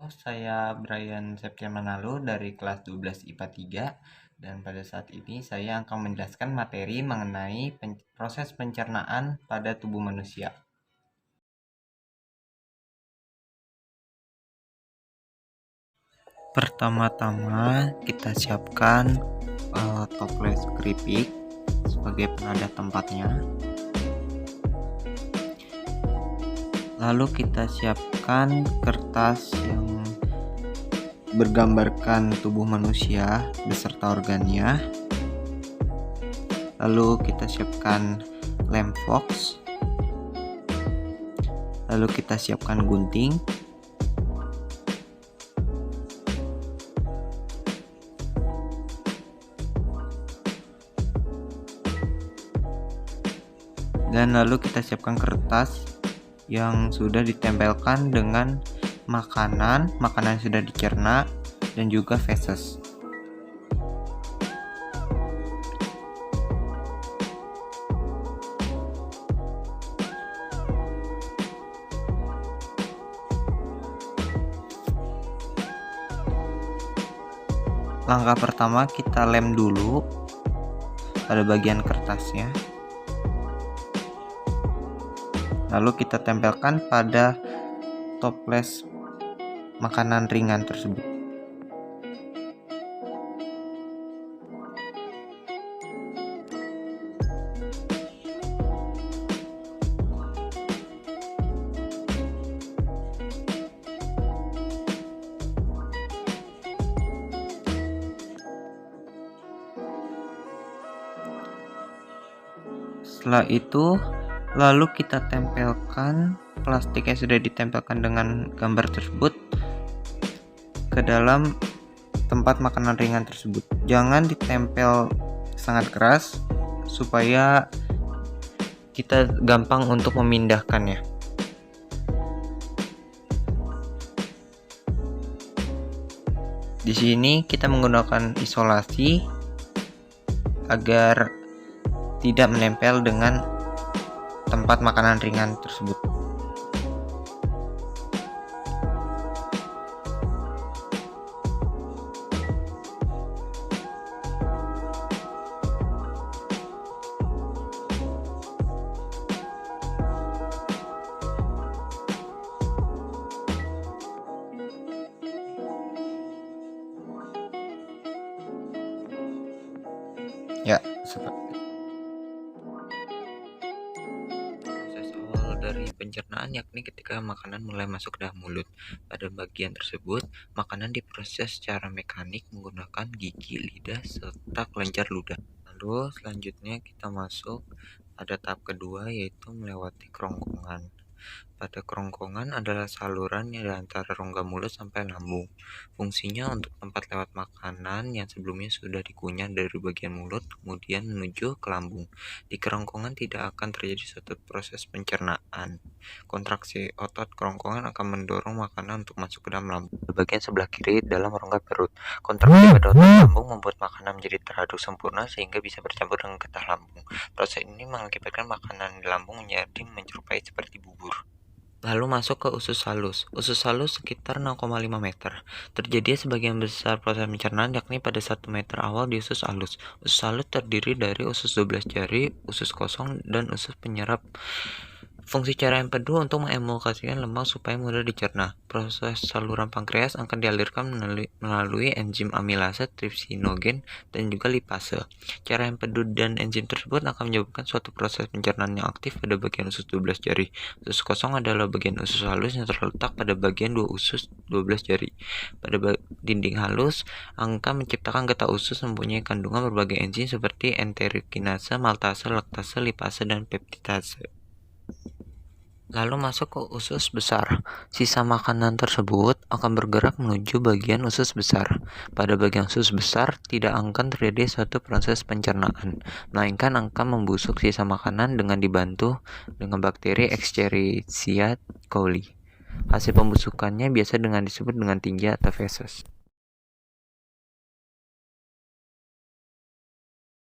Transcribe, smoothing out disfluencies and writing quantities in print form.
Saya Brian Septian Manalu dari kelas 12 IPA 3 dan pada saat ini saya akan menjelaskan materi mengenai proses pencernaan pada tubuh manusia. Pertama-tama kita siapkan toples keripik sebagai penanda tempatnya. Lalu kita siapkan kertas yang bergambarkan tubuh manusia beserta organnya. Lalu kita siapkan lem fox. Lalu kita siapkan gunting. Dan lalu kita siapkan kertas yang sudah ditempelkan dengan makanan yang sudah dicerna dan juga feses. Langkah pertama kita lem dulu pada bagian kertasnya. Lalu kita tempelkan pada toples makanan ringan tersebut. Setelah itu lalu kita tempelkan plastik yang sudah ditempelkan dengan gambar tersebut ke dalam tempat makanan ringan tersebut. Jangan ditempel sangat keras supaya kita gampang untuk memindahkannya. Di sini kita menggunakan isolasi agar tidak menempel dengan tempat makanan ringan tersebut. Ya, seperti proses awal dari pencernaan yakni ketika makanan mulai masuk ke dalam mulut. Pada bagian tersebut, makanan diproses secara mekanik menggunakan gigi, lidah, serta kelenjar ludah. Lalu selanjutnya kita masuk pada tahap kedua, yaitu melewati kerongkongan. Pada kerongkongan adalah saluran yang dari antara rongga mulut sampai lambung. Fungsinya untuk tempat lewat makanan yang sebelumnya sudah dikunyah dari bagian mulut, kemudian menuju ke lambung. Di kerongkongan tidak akan terjadi suatu proses pencernaan. Kontraksi otot kerongkongan akan mendorong makanan untuk masuk ke dalam lambung. Di bagian sebelah kiri dalam rongga perut. Kontraksi pada otot lambung membuat makanan menjadi teraduk sempurna sehingga bisa bercampur dengan getah lambung. Proses ini mengakibatkan makanan di lambung menjadi menyerupai seperti bubur. Lalu masuk ke usus halus. Usus halus sekitar 0,5 meter. Terjadi sebagian besar proses pencernaan yakni pada 1 meter awal di usus halus. Usus halus terdiri dari usus 12 jari, usus kosong, dan usus penyerap. Fungsi cairan empedu untuk mengemulsikan lemak supaya mudah dicerna. Proses saluran pankreas akan dialirkan melalui enzim amilase, tripsinogen, dan juga lipase. Cairan empedu dan enzim tersebut akan menyebabkan suatu proses pencernaan yang aktif pada bagian usus 12 jari. Usus kosong adalah bagian usus halus yang terletak pada bagian dua usus 12 jari. Pada dinding halus akan menciptakan getah usus mempunyai kandungan berbagai enzim seperti enterokinase, maltase, laktase, lipase, dan peptidase. Lalu masuk ke usus besar. Sisa makanan tersebut akan bergerak menuju bagian usus besar. Pada bagian usus besar tidak akan terjadi suatu proses pencernaan, melainkan akan membusuk sisa makanan dengan dibantu dengan bakteri Escherichia coli. Hasil pembusukannya biasa disebut dengan tinja atau feses.